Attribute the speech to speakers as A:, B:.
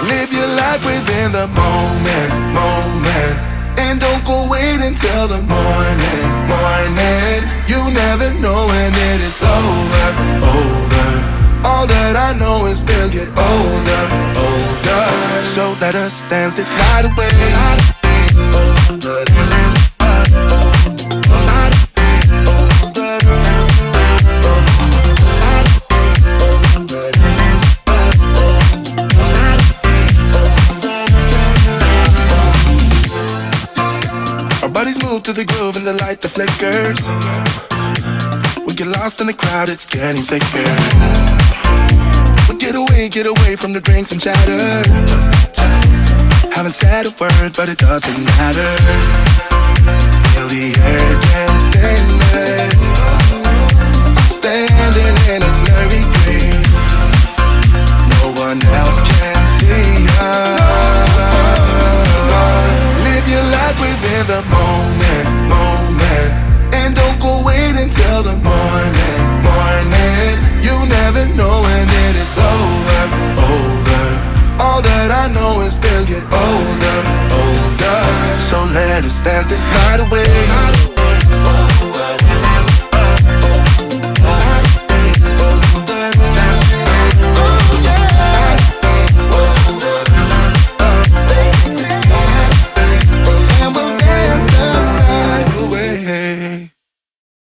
A: Live your life within the moment, moment. And don't go wait until the morning, morning. You never know when it is over, over. All that I know is we'll get older, older. So let us dance this night away. Older, dance this night older. Bodies move to the groove and the light that flickers. We get lost in the crowd, it's getting thicker. We get away from the drinks and chatter. Haven't said a word, but it doesn't matter. Feel the air get thinner. I'm standing in